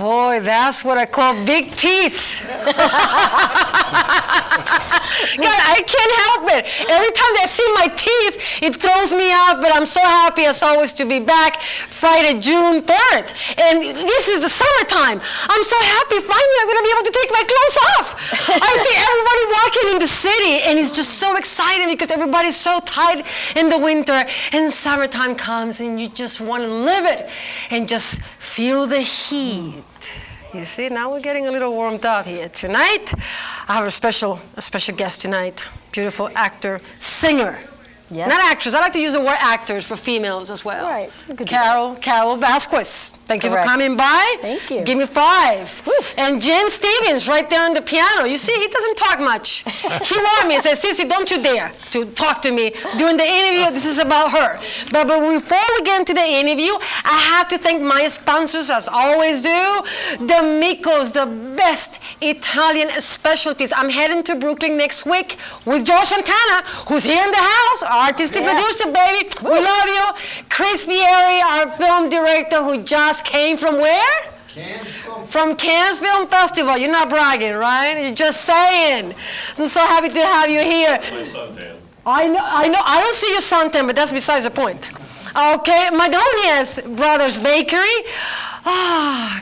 Boy, that's what I call big teeth. God, I can't help it. Every time I see my teeth, it throws me off, but I'm so happy as always to be back Friday, June 3rd. And this is the summertime. I'm so happy finally I'm going to be able to take my clothes off. I see everybody walking in the city, and it's just so exciting because everybody's so tight in the winter, and summertime comes, and you just want to live it and just feel the heat. You see, now we're getting a little warmed up here. Tonight, I have a special guest tonight. Beautiful actor, singer. Yes. Not actress. I like to use the word actors for females as well. Right. Carol Vasquez. Thank you for Correct. coming by. Thank you. Give me 5. Woo. And Jen Stevens right there on the piano. You see, he doesn't talk much. He warned me and said, Sissy, don't you dare to talk to me during the interview. This is about her. But before we get into the interview, I have to thank my sponsors, as I always do. D'Amico's, the best Italian specialties. I'm heading to Brooklyn next week with Joe Santana, who's here in the house, our artistic producer, baby. Woo. We love you. Chris Fieri, our film director, who just came from where? From Cannes Film Festival. You're not bragging, right? You're just saying. So I'm so happy to have you here. My suntan. I know. I don't see your suntan, but that's besides the point. Okay, Madonia's Brothers Bakery.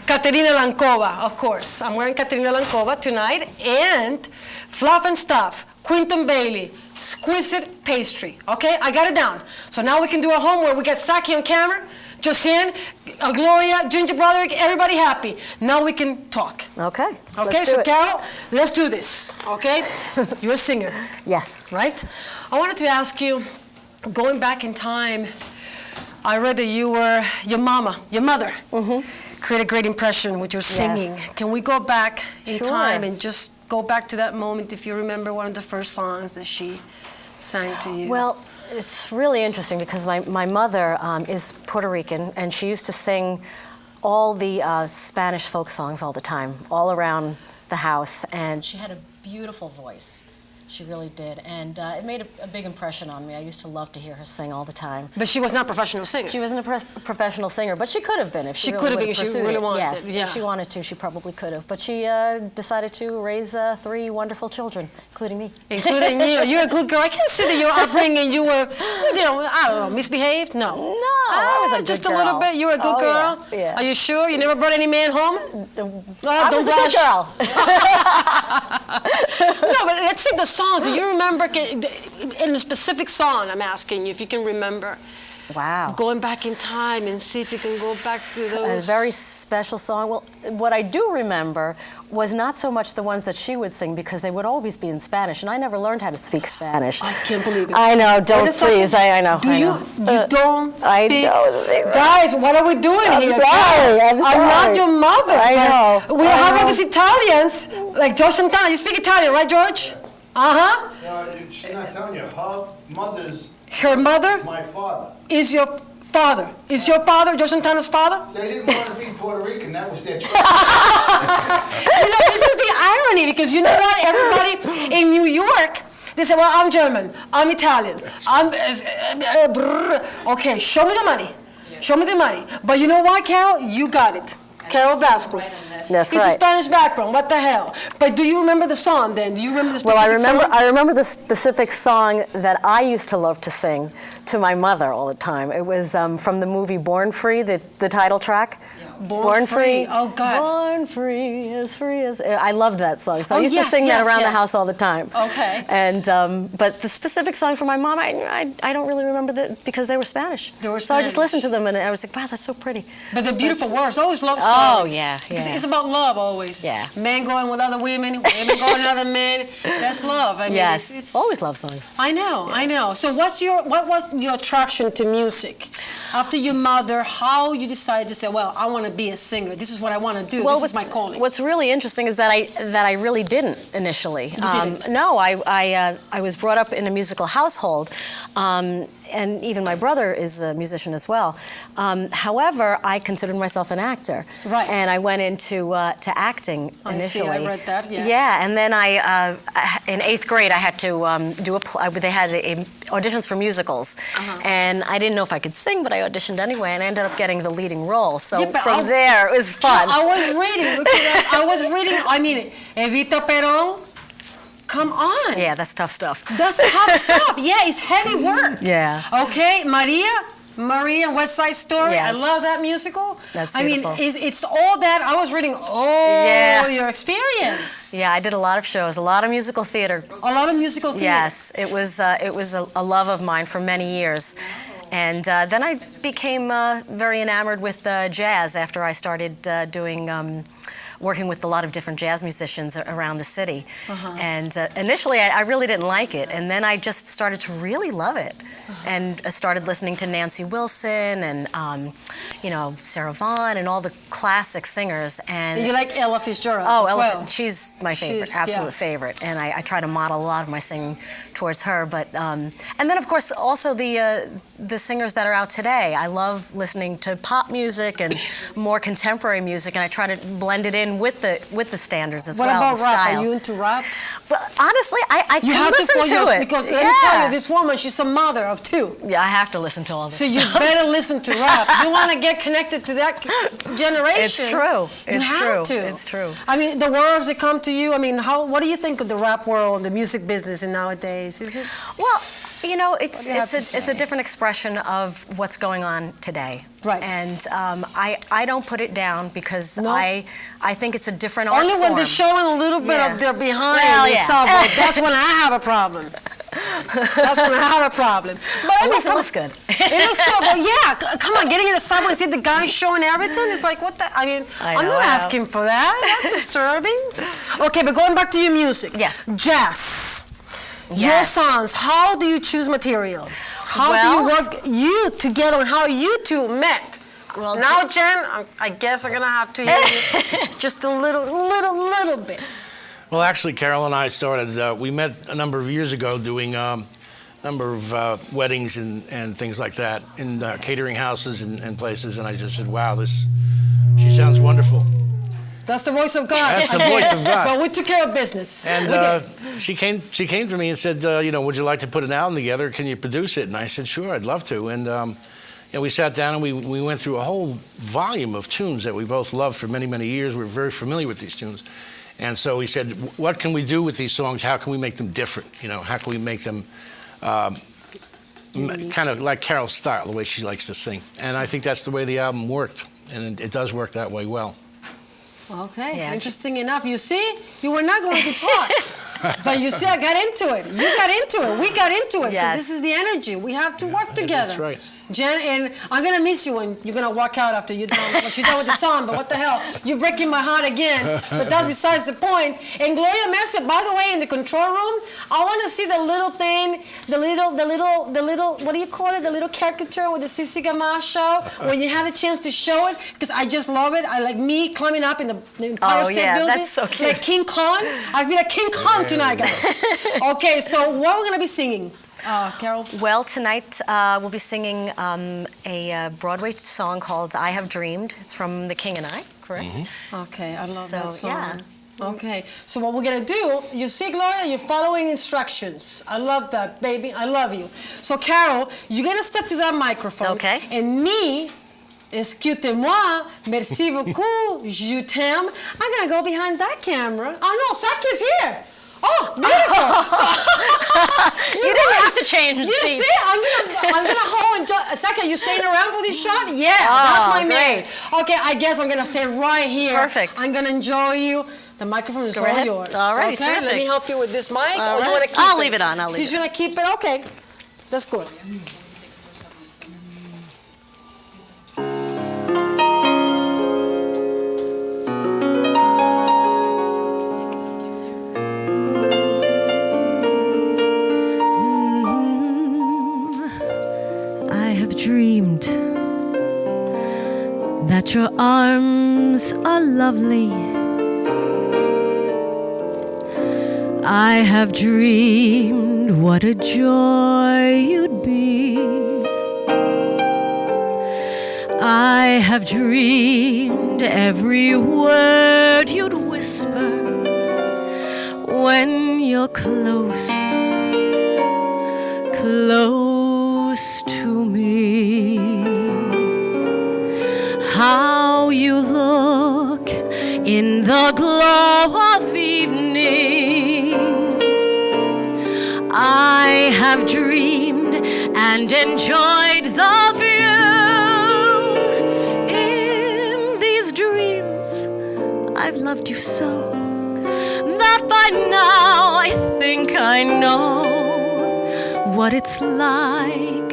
Caterina Lankova, of course. I'm wearing Caterina Lankova tonight. And Fluff and Stuff, Quinton Bailey. Exquisite pastry. Okay, I got it down. So now we can do our homework. We got Saki on camera, Josiane, Gloria, Ginger Broderick, everybody happy. Now we can talk. Okay. Okay, so Carol, let's do this. Okay, you're a singer. Yes. Right? I wanted to ask you, going back in time, I read that you were your mother, created a great impression with your singing. Yes. Can we go back in Sure. time and just go back to that moment if you remember one of the first songs that she sang to you? Well, it's really interesting because my mother is Puerto Rican, and she used to sing all the Spanish folk songs all the time, all around the house. And she had a beautiful voice. She really did. And it made a big impression on me. I used to love to hear her sing all the time. But she was not a professional singer. She wasn't a professional singer, but she could have been if she really could have would been if she pursued really it. wanted Yes, it, yeah. if she wanted to, she probably could have. But she decided to raise 3 wonderful children, including me. Including you. You're a good girl. I can't say that your upbringing, you were, I don't know, misbehaved? No. No, I was a good just girl. a little bit. You were a good girl? Yeah. Are you sure? You never brought any man home? I was a good girl. No, but let's sing the songs. Do you remember, in a specific song, I'm asking you if you can remember? Wow. Going back in time and see if you can go back to those. A very special song. Well, what I do remember was not so much the ones that she would sing because they would always be in Spanish, and I never learned how to speak Spanish. I can't believe it. I know, don't Wait a second. please. I know. Do I you? know. You don't speak? I know. Guys, what are we doing I'm here? sorry. I'm sorry. I'm not your mother. I know. We have all these Italians, like George Santana. You speak Italian, right, George? Uh-huh. No, she's not telling you. Her mother's Her mother my father. is your father. Is your father George Santana's father? They didn't want to be Puerto Rican. That was their choice. You know, this is the irony because you know what? Everybody in New York, they say, well, I'm German, I'm Italian, I'm, okay, show me the money. Show me the money. But you know what, Carol? You got it. Carol Vasquez. That's it's right. a Spanish background. What the hell? But do you remember the song then? Do you remember the specific song? I remember the specific song that I used to love to sing to my mother all the time. It was from the movie Born Free, the title track. Born Free. Oh, God. Born free as... I loved that song. So I used yes, to sing that yes, around the yes. house all the time. Okay. And but the specific song for my mom, I don't really remember that because they were Spanish. They were So I just Spanish. listened to them and I was like, wow, that's so pretty. But the beautiful words, always love stories. Oh, yeah, Because yeah. it's about love always. Yeah. Men going with other women, women going with other men. That's love. I mean, Yes, it's always love songs. I know. So what was your attraction to music? After your mother, how you decided to say, well, I want to be a singer. This is what I want to do. This is my calling. What's really interesting is that I really didn't initially. You didn't? No, I was brought up in a musical household, and even my brother is a musician as well. However, I considered myself an actor. Right. And I went into to acting initially. I read that, yes. Yeah, and then in 8th grade, I had to they had auditions for musicals. And I didn't know if I could sing, but I auditioned anyway, and I ended up getting the leading role. So from there, it was fun. I was reading, I mean, Evita Perón, come on. Yeah, that's tough stuff. That's tough stuff. Yeah, it's heavy work. Yeah. Okay, Maria, West Side Story. Yes. I love that musical. That's beautiful. I mean, it's all that. I was reading your experience. Yeah, I did a lot of shows, a lot of musical theater. A lot of musical theater. Yes, it was a love of mine for many years. And then I became very enamored with jazz after I started working with a lot of different jazz musicians around the city. And initially, I really didn't like it. And then I just started to really love it. And I started listening to Nancy Wilson and, Sarah Vaughan and all the classic singers. And you like Ella Fitzgerald as well? well. She's my favorite, absolute favorite. And I try to model a lot of my singing towards her. But and then, of course, also the singers that are out today. I love listening to pop music and more contemporary music, and I try to blend it in with the standards as well. What about the rap? style. Are you into rap? Well, honestly, I can listen to it. Because let me tell you, this woman, she's a mother of 2. Yeah, I have to listen to all this. So you better listen to rap. You want to get connected to that generation. It's true. It's true. I mean, the words that come to you. I mean, what do you think of the rap world, the music business, and nowadays? Is it? Well, it's a different expression of what's going on today. Right. And I don't put it down because I think it's a different art form. Only when they're showing a little bit of their behind the subway, that's when I have a problem. That's when I have a problem. But I mean, it looks good. It looks good, but yeah, come on, getting in the subway and see the guy showing everything, it's like, what the, I'm not asking for that. That's disturbing. Okay, but going back to your music. Yes. Jazz. Your songs, how do you choose material? How do you work together, and how you two met? Well, now, Jen, I guess I'm gonna have to hear you just a little bit. Well, actually, Carol and I started. We met a number of years ago doing a number of weddings and things like that in catering houses and places, and I just said, "Wow, she sounds wonderful." That's the voice of God. That's the voice of God. But we took care of business. And she came to me and said, would you like to put an album together? Can you produce it? And I said, sure, I'd love to. And we sat down and we went through a whole volume of tunes that we both loved for many, many years. We were very familiar with these tunes. And so we said, what can we do with these songs? How can we make them different? How can we make them kind of like Carol's style, the way she likes to sing? And I think that's the way the album worked. And it does work that way well. Okay, interesting enough. You see, you were not going to talk. But you see, I got into it. You got into it. We got into it. Because this is the energy. We have to work together. That's right. Jen, and I'm going to miss you when you're going to walk out after you're done with the song. But what the hell? You're breaking my heart again. But that's besides the point. And Gloria Mesa, by the way, in the control room, I want to see the little thing, the little, what do you call it? The little caricature with the Sissy Gamache Show, when you had a chance to show it, because I just love it. I like me climbing up in the Empire State Building. That's so cute. Like King Kong. I feel like King Kong tonight, guys. Okay, so what are we going to be singing? Carol? Well, tonight we'll be singing a Broadway song called I Have Dreamed. It's from The King and I, correct? Mm-hmm. Okay, I love that song. Yeah. Okay, so what we're going to do, you see, Gloria, you're following instructions. I love that, baby. I love you. So, Carol, you're going to step to that microphone. Okay. And me, excusez-moi, merci beaucoup, je t'aime. I'm going to go behind that camera. Oh, no, Saki's here. Oh, beautiful! You didn't have to change You seats. see, I'm gonna hold and Saki, you staying around for this shot? Yeah, that's my man. Okay, I guess I'm gonna stay right here. Perfect. I'm gonna enjoy you. The microphone is all yours. All right, okay, terrific. let me help you with this mic. All or you right. wanna keep I'll leave it on. He's gonna keep it. Okay, that's good. Dreamed that your arms are lovely. I have dreamed what a joy you'd be. I have dreamed every word you'd whisper when you're close, close to me. How you look in the glow of evening. I have dreamed and enjoyed the view. In these dreams, I've loved you so that by now I think I know what it's like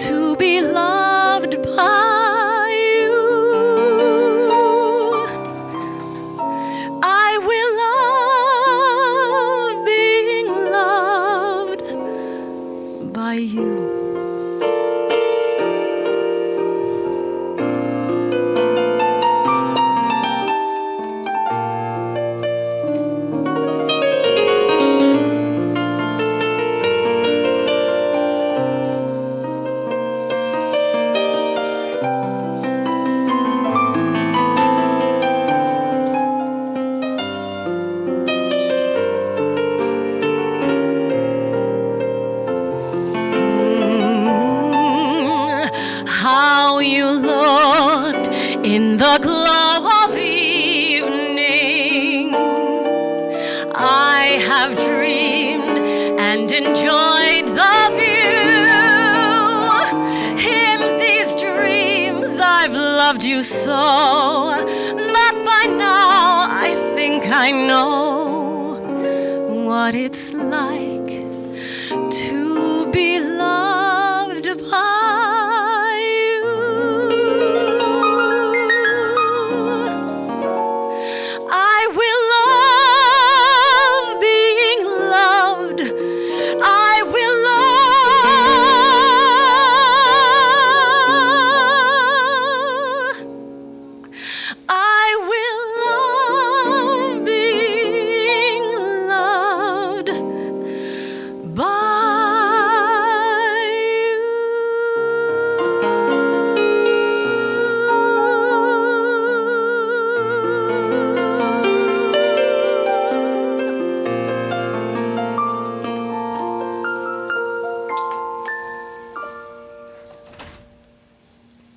to be loved by you. I will love being loved by you. How you looked in the glow of evening. I have dreamed and enjoyed the view. In these dreams I've loved you so that by now I think I know what it's like to be loved by you. I will love being loved. I will love. I will love being loved by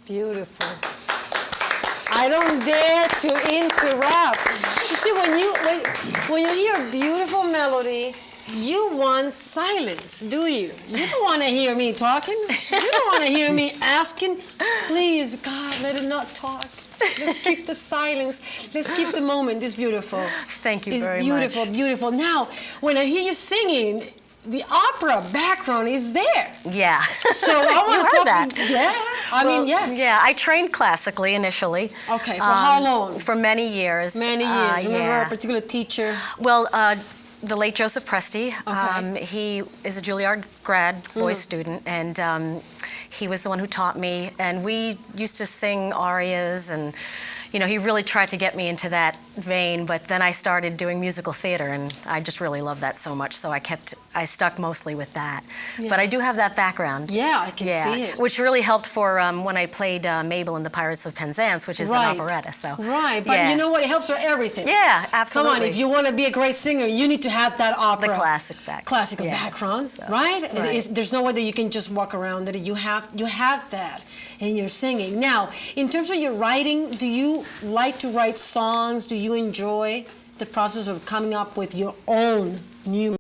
Beautiful. I don't dare to interrupt. You see, when you hear a beautiful melody, you want silence, do you? You don't want to hear me talking. You don't want to hear me asking. Please, God, let it not talk. Let's keep the silence. Let's keep the moment. It's beautiful. Thank you very much. It's beautiful, beautiful. Now, when I hear you singing, the opera background is there. Yeah. So I want You to heard talk. that. Yeah. I mean, yes. Yeah, I trained classically initially. Okay. For how long? For many years. Many years. Remember yeah. a particular teacher? Well, the late Joseph Presti. Okay. He is a Juilliard grad voice student, and he was the one who taught me. And we used to sing arias, and he really tried to get me into that vein. But then I started doing musical theater, and I just really loved that so much. So I stuck mostly with that. Yeah. But I do have that background. Yeah, I can see it. Which really helped for when I played Mabel in The Pirates of Penzance, which is an operetta. So Right, but yeah. you know what? It helps for everything. Yeah, absolutely. Come on, if you want to be a great singer, you need to have that opera. The classical background, So, right? right. There's no way that you can just walk around it. You have that in your singing. Now, in terms of your writing, do you like to write songs? Do you enjoy the process of coming up with your own new